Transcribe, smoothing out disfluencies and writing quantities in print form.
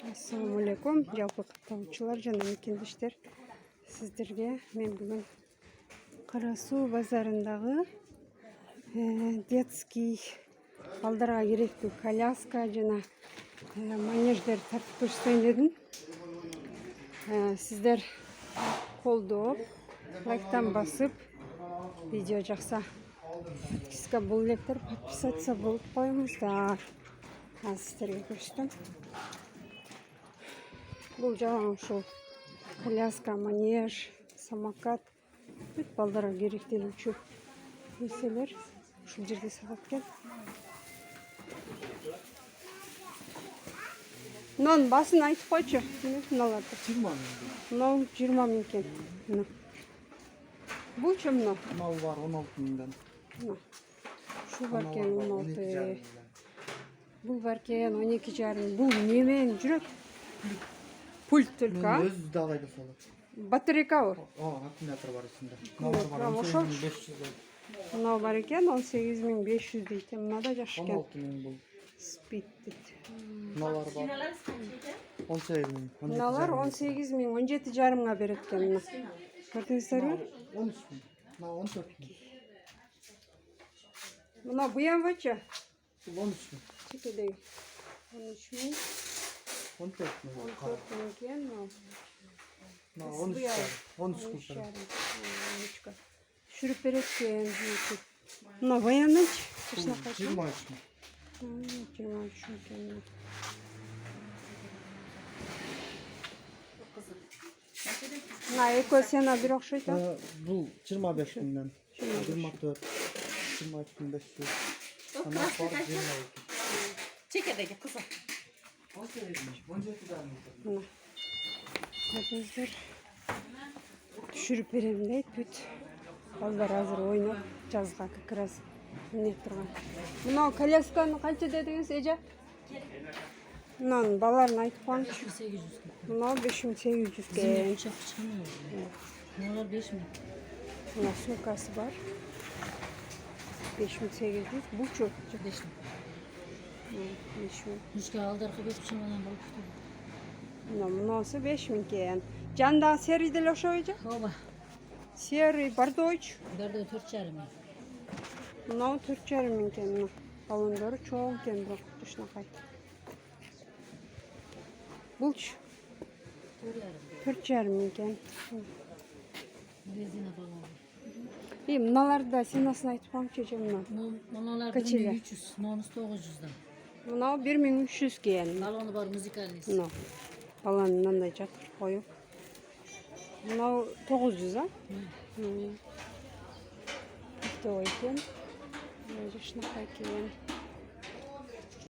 Ассалаумалейкум, жалпы каттаучулар жана мекендештер. Сиздерге мен бүгүн Кара Суу базарындагы детский балдарга керектүү коляска жана манеждер тартып көрсөтөйүн дедим. Сиздер колдоп, лайктан басып, видео жакса подписка болуп электер, подписаться болуп коюңуздар. Сиздерге көрсөтөм. Бул жаган ушул коляска, манеж, самокат, бүт балдарга керектелүүчү нерселер ушул жерде сатат экен. Мынанын басын айтып койчу. Мыналарды 20 миң. Мынау 20 миң экен. Булчу мына? Мынау бар 16 миңден. Ушул бар экен 16. Бул бар экен 12,5. Бул немен жүрөт? Пульт только, а? Өзү да алайда салат. Батарейкабы? Аккумулятор бар ичинде. Мынау бар 18500. Мынау бар экен 18500 дейт. Мына да жакшы экен. 16 миң бул. Спит дейт. Мыналар бар. 18 миң. Мыналар 18 миң, 17,5 берет экен мына. Көрдүңүздөрбү? 13 миң. Мына 14 миң. Мына буянбайчы? Бул 13 миң. Чекедеги. 13 миң. 14 миң. 14 миң экен. Мына 13 миң. Түшүрүп берет экен. Мына баянданчы. 23 миң. 23 экен. Мына экөө сена бир окшойт а? Бул 25 миңден. 24. 23.500. Ана бар 22. Чекедеги кызым. 17 миң. Мына. Көрдүңүздөр. Түшүрүп берем дейт бүт. Балдар азыр ойноп, жазга как раз мине турган. Мына колясканы канча дедиңиз, эже? Мынанын баларын айтып коюңчу. 800. Мына 5800 экен. Мыналар 5000. Мына сумкасы бар. 5800. Бучу 5000. 5000. Мüşke aldarkı bir çamadan balıktı. Мынасы 5000 экен. Жандагы серый деле ошо эже? Oba. Серый, бардойч. Berde 4,5 ming. Мынау 4,5 миң экен. Мына балондору чоң экен, бирок ушунакай. Булчу 4,5 миң экен. Резина balonu. Мыналарды сенасын айтып коюңчу эже мына. Manalar Kaçıyla? 1300, nonus 900'dan. Мынау 1300 экен. Balonu var müzikaliniz. Мына баланы мындай жатыр коюп. Мынау 900 а? Тоой экен. Ушунакай экен.